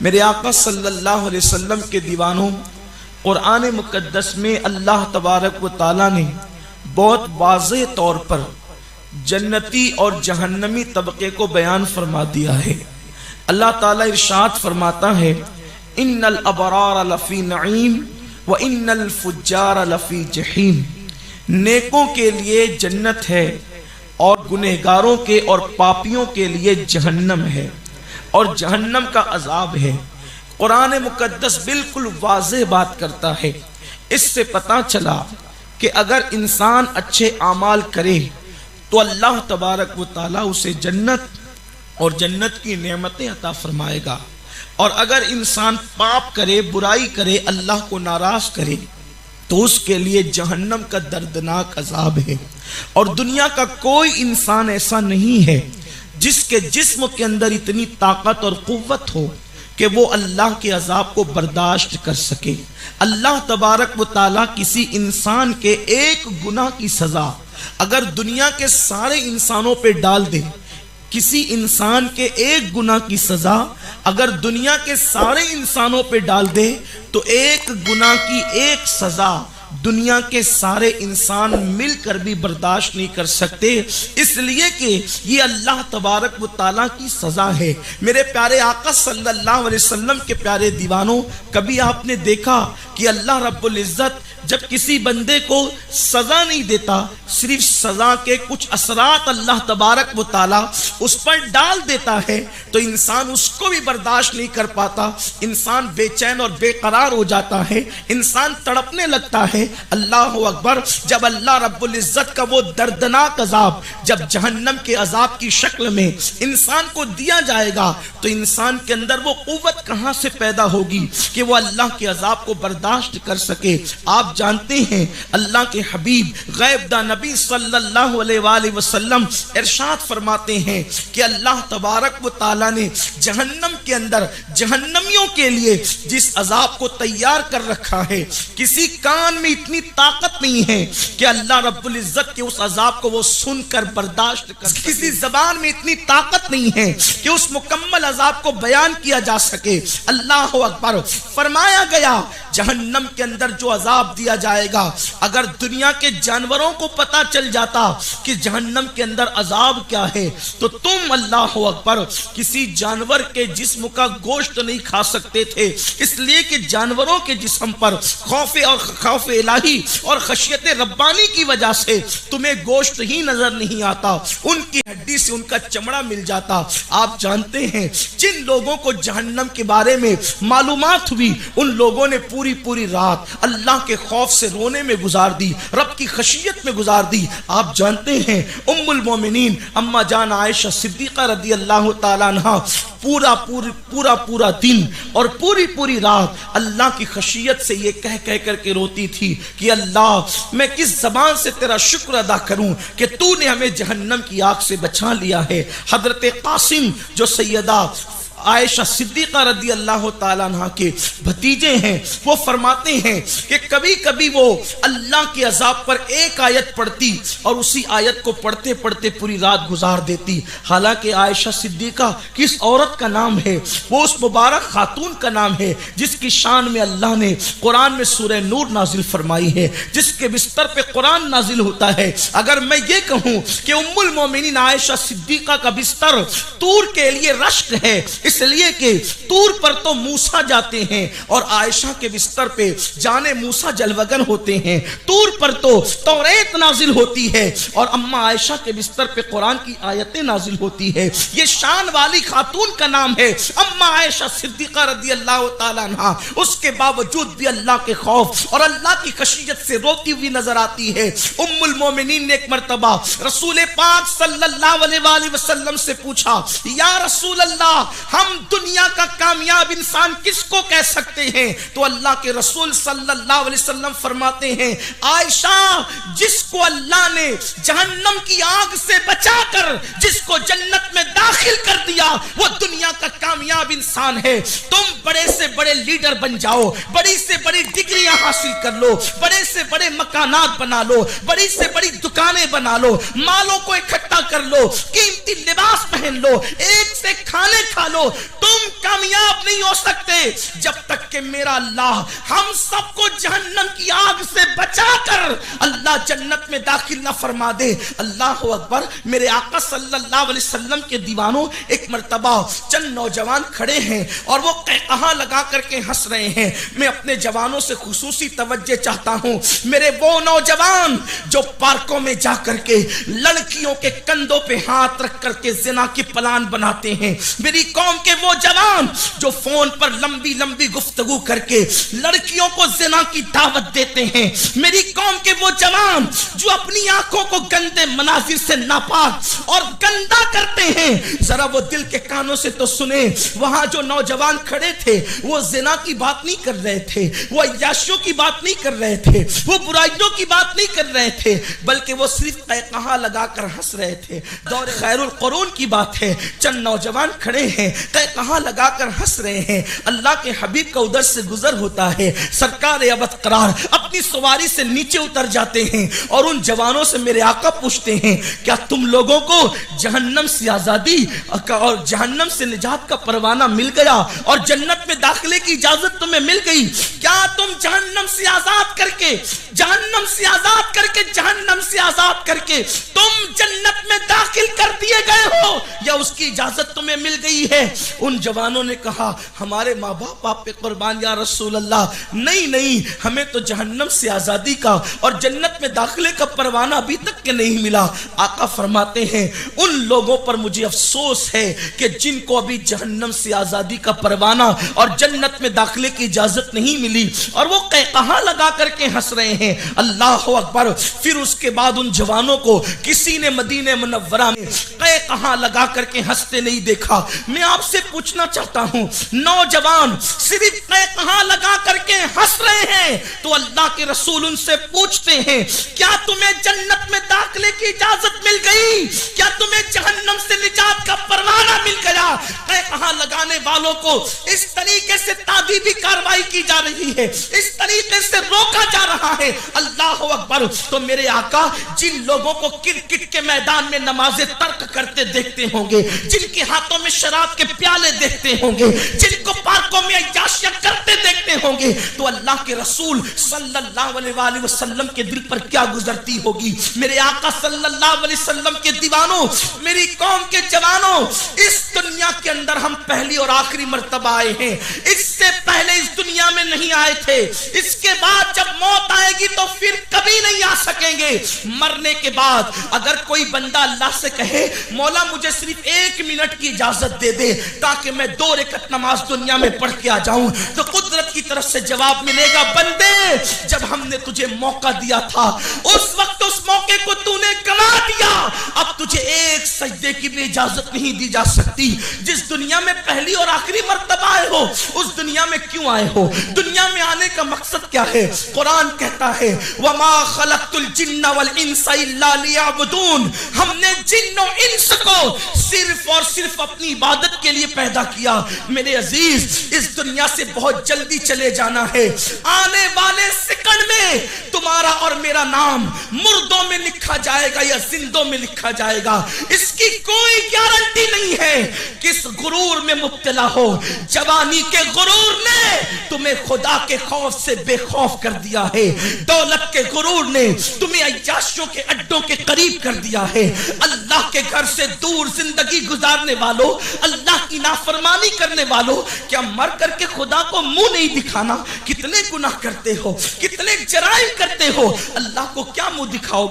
میرے آقا صلی اللہ علیہ وسلم کے دیوانوں، قرآن مقدس میں اللہ تبارک و تعالیٰ نے بہت واضح طور پر جنتی اور جہنمی طبقے کو بیان فرما دیا ہے۔ اللہ تعالیٰ ارشاد فرماتا ہے ان الابرار لفی نعیم و ان الفجار لفی جحیم، نیکوں کے لیے جنت ہے اور گنہگاروں کے اور پاپیوں کے لیے جہنم ہے اور جہنم کا عذاب ہے۔ قرآن مقدس بالکل واضح بات کرتا ہے۔ اس سے پتہ چلا کہ اگر انسان اچھے اعمال کرے تو اللہ تبارک و تعالیٰ اسے جنت اور جنت کی نعمتیں عطا فرمائے گا، اور اگر انسان پاپ کرے، برائی کرے، اللہ کو ناراض کرے تو اس کے لیے جہنم کا دردناک عذاب ہے۔ اور دنیا کا کوئی انسان ایسا نہیں ہے جس کے جسم کے اندر اتنی طاقت اور قوت ہو کہ وہ اللہ کے عذاب کو برداشت کر سکے۔ اللہ تبارک و تعالیٰ کسی انسان کے ایک گناہ کی سزا اگر دنیا کے سارے انسانوں پہ ڈال دے، کسی انسان کے ایک گناہ کی سزا اگر دنیا کے سارے انسانوں پہ ڈال دے تو ایک گناہ کی ایک سزا دنیا کے سارے انسان مل کر بھی برداشت نہیں کر سکتے، اس لیے کہ یہ اللہ تبارک و تعالیٰ کی سزا ہے۔ میرے پیارے آقا صلی اللہ علیہ وسلم کے پیارے دیوانوں، کبھی آپ نے دیکھا کہ اللہ رب العزت جب کسی بندے کو سزا نہیں دیتا، صرف سزا کے کچھ اثرات اللہ تبارک و تعالیٰ اس پر ڈال دیتا ہے تو انسان اس کو بھی برداشت نہیں کر پاتا، انسان بے چین اور بے قرار ہو جاتا ہے، انسان تڑپنے لگتا ہے۔ اللہ اکبر! جب اللہ رب العزت کا وہ دردناک عذاب جب جہنم کے عذاب کی شکل میں انسان کو دیا جائے گا تو انسان کے اندر وہ قوت کہاں سے پیدا ہوگی کہ وہ اللہ کے عذاب کو برداشت کر سکے۔ آپ جانتے ہیں اللہ کے حبیب غیب داں نبی صلی اللہ علیہ وآلہ وسلم ارشاد فرماتے ہیں کہ اللہ تبارک و تعالیٰ نے جہنم کے اندر جہنمیوں کے لیے جس عذاب کو تیار کر رکھا ہے، کسی کان میں اتنی طاقت نہیں ہے کہ اللہ رب العزت کے اس عذاب کو وہ سن کر برداشت کر سکے، کسی زبان میں اتنی طاقت نہیں ہے کہ اس مکمل عذاب کو بیان کیا جا سکے۔ اللہ اکبر! فرمایا گیا جہنم کے اندر جو عذاب دیا جائے گا، اگر دنیا کے جانوروں کو پتا چل جاتا کہ جہنم کے اندر عذاب کیا ہے تو تم اللہ اکبر کسی جانور کے جسم کا گوشت نہیں کھا سکتے تھے، اس لیے کہ جانوروں کے جسم پر خوف الہی اور خشیت ربانی کی وجہ سے تمہیں گوشت ہی نظر نہیں آتا، ان کی ہڈی سے ان کا چمڑا مل جاتا۔ آپ جانتے ہیں جن لوگوں کو جہنم کے بارے میں معلومات ہوئی ان لوگوں نے پوری رات اللہ کے خوف سے رونے میں گزار دی، رب کی خشیت میں گزار دی۔ آپ جانتے ہیں ام المومنین اما جان عائشہ صدیقہ رضی اللہ تعالیٰ عنہ پورا دن اور پوری رات اللہ کی خشیت سے یہ کہہ کر کے روتی تھی کہ اللہ میں کس زبان سے تیرا شکر ادا کروں کہ تو نے ہمیں جہنم کی آگ سے بچا لیا ہے۔ حضرت قاسم جو سیدہ عائشہ صدیقہ رضی اللہ تعالیٰ عنہ کے بھتیجے ہیں، وہ فرماتے ہیں کہ کبھی کبھی وہ اللہ کے عذاب پر ایک آیت پڑھتی اور اسی آیت کو پڑھتے پڑھتے پوری رات گزار دیتی۔ حالانکہ عائشہ صدیقہ کس عورت کا نام ہے؟ وہ اس مبارک خاتون کا نام ہے جس کی شان میں اللہ نے قرآن میں سورہ نور نازل فرمائی ہے، جس کے بستر پہ قرآن نازل ہوتا ہے۔ اگر میں یہ کہوں کہ ام المومنین عائشہ صدیقہ کا بستر طور کے لیے رشک ہے، اس لیے کہ طور پر تو موسیٰ جاتے ہیں اور عائشہ کے بستر پہ جانے موسیٰ جلوگر ہوتے ہیں، طور پر تو توریت نازل ہوتی ہے اور اما عائشہ کے بستر پہ قرآن کی آیتیں نازل ہوتی ہے۔ یہ شان والی خاتون کا نام ہے اما عائشہ صدیقہ رضی اللہ تعالیٰ عنہ، اس کے باوجود بھی اللہ کے خوف اور اللہ کی خشیت سے روتی ہوئی نظر آتی ہے۔ ام المومنین نے ایک مرتبہ رسول پاک صلی اللہ علیہ وآلہ وسلم سے پوچھا، یا رسول اللہ ہم دنیا کا کامیاب انسان کس کو کہہ سکتے ہیں؟ تو اللہ کے رسول صلی اللہ علیہ وسلم فرماتے ہیں، عائشہ جس کو اللہ نے جہنم کی آگ سے بچا کر جس کو جنت میں داخل کر دیا وہ دنیا کا کامیاب انسان ہے۔ تم بڑے سے بڑے لیڈر بن جاؤ، بڑی سے بڑی ڈگریاں حاصل کر لو، بڑے سے بڑے مکانات بنا لو، بڑی سے بڑی دکانیں بنا لو، مالوں کو اکٹھا کر لو، قیمتی لباس پہن لو، ایک سے کھانے کھا لو، تم تم کامیاب نہیں ہو سکتے جب تک کہ میرا اللہ ہم سب کو جہنم کی آگ سے بچا کر اللہ جنت میں داخل نہ فرما دے۔ اللہ اکبر۔ میرے آقا صلی اللہ علیہ وسلم کے دیوانوں، ایک مرتبہ چند نوجوان کھڑے ہیں اور وہ قہقہا لگا کر کے ہنس رہے ہیں۔ میں اپنے جوانوں سے خصوصی توجہ چاہتا ہوں، میرے وہ نوجوان جو پارکوں میں جا کر کے لڑکیوں کے کندھوں پہ ہاتھ رکھ کر کے زنا کی پلان بناتے ہیں، میری قوم کے وہ جوان جو فون پر لمبی لمبی گفتگو کر کے لڑکیوں کو زنا کی دعوت دیتے ہیں، میری قوم کے وہ جوان جو اپنی آنکھوں کو گندے مناظر سے ناپاک اور گندا کرتے ہیں، ذرا وہ دل کے کانوں سے تو سنیں۔ وہاں جو نوجوان کھڑے تھے وہ زنا کی بات نہیں کر رہے تھے، وہ عیاشیوں کی بات نہیں کر رہے تھے، وہ برائیوں کی بات نہیں کر رہے تھے، بلکہ وہ صرف قہقہا لگا کر ہنس رہے تھے۔ دور خیر القرون کی بات ہے، چند نوجوان کھڑے ہیں، قہقہا لگا کر ہنس رہے ہیں۔ اللہ کے حبیب کا ادھر سے گزر ہوتا ہے، سرکار ابد قرار اپنی سواری سے نیچے اتر جاتے ہیں اور ان جوانوں سے میرے آقا پوچھتے ہیں، کیا تم لوگوں کو جہنم سے آزادی اور جہنم سے نجات کا پروانہ مل گیا اور جنت میں داخلے کی اجازت تمہیں مل گئی؟ کیا تم جہنم سے آزاد کر کے جہنم سے آزاد کر کے جہنم سے آزاد کر کے تم جنت میں داخل کر دیے گئے ہو یا اس کی اجازت تمہیں مل گئی ہے؟ ان جوانوں نے کہا، ہمارے ماں باپ آپ پہ قربان یا رسول اللہ، نہیں، ہمیں تو جہنم سے آزادی کا اور جنت میں داخلے کا پروانہ ابھی تک کے نہیں ملا۔ آقا فرماتے ہیں، ان لوگوں پر مجھے افسوس ہے کہ جن کو ابھی جہنم سے آزادی کا پروانہ اور جنت میں داخلے کی اجازت نہیں ملی اور وہ قہقہا لگا کر کے ہنس رہے ہیں۔ اللہ اکبر۔ پھر اس کے بعد ان جوانوں کو کسی نے مدینہ منورہ میں قہقہا لگا کر کے ہنستے نہیں دیکھا۔ میں آپ سے پوچھنا چاہتا ہوں، نوجوان صرف قہقہا لگا کر کے ہنس رہے ہیں تو اللہ کے رسول ان سے پوچھتے ہیں، کیا تمہیں جنت میں داخلے کی اجازت مل گئی؟ کیا تمہیں جہنم سے نجات کا پروانہ مل گیا؟ قہقہا لگانے والوں کو اس طریقے سے تعذیبی کارروائی کی جا رہی ہے، اس طریقے سے روکا جا رہا ہے۔ اللہ اکبر۔ تو میرے آقا جن لوگوں کو کرکٹ کے میدان میں نمازیں ترک کرتے دیکھتے ہوں گے، جن کے ہاتھوں میں شراب کے پیالے دیکھتے ہوں گے، جن کو پارکوں میں عیاشیاں کرتے دیکھتے ہوں گے، تو اللہ کے رسول صلی اللہ علیہ وآلہ وسلم کے دل پر کیا گزرتی ہوگی؟ میرے آقا صلی اللہ علیہ وسلم کے دیوانوں، میری قوم کے جوانوں، اس دنیا کے اندر ہم پہلی اور آخری مرتبہ آئے ہیں، اس سے پہلے اس دنیا میں نہیں آئے تھے، اس کے بعد جب موت آئے گی تو پھر کبھی نہیں آ سکیں گے۔ مرنے کے بعد اگر کوئی بندہ اللہ سے کہے، مولا مجھے صرف 1 منٹ کی اجازت دے دے تاکہ میں 2 رکعت نماز دنیا میں پڑھ کے آ جاؤں، تو قدرت کی طرف سے جواب ملے گا، بندے جب ہم نے تجھے موقع دیا تھا اس وقت اس موقع کو تو نے گنوا دیا، اب تجھے 1 سجدے کی بھی اجازت نہیں دی جا سکتی۔ جس دنیا میں پہلی اور آخری مرتبہ آئے ہو، اس دنیا میں کیوں آئے ہو؟ دنیا میں آنے کا مقصد کیا ہے؟ قرآن کہتا ہے، وَمَا خَلَقْتُ الْجِنَّ وَالْإِنسَ إِلَّا لِيَعْبُدُونَ، ہم نے جن و انس کو صرف اور صرف اپنی عبادت کے لیے پیدا کیا۔ میرے عزیز، اس دنیا سے بہت جلدی چلے جانا ہے، آنے والے سیکنڈ میں تمہارا اور میرا نام مردوں میں لکھا جائے گا یا زندوں میں لکھا جائے گا، اس کی کوئی گارنٹی نہیں ہے۔ کس غرور میں مبتلا ہو، جوانی کے غرور نے تمہیں خدا کے خوف سے بے خوف کر دیا ہے، دولت کے غرور نے تمہیں عیاشیوں کے اڈوں کے قریب کر دیا ہے۔ اللہ کے گھر سے دور زندگی گزارنے والوں، اللہ کی نافرمانی کرنے والوں، کیا مر کر کے خدا کو منہ نہیں دکھانا؟ کتنے گناہ کرتے ہو، کتنے جرائم کرتے ہو، اللہ کو کیا منہ دکھاؤ؟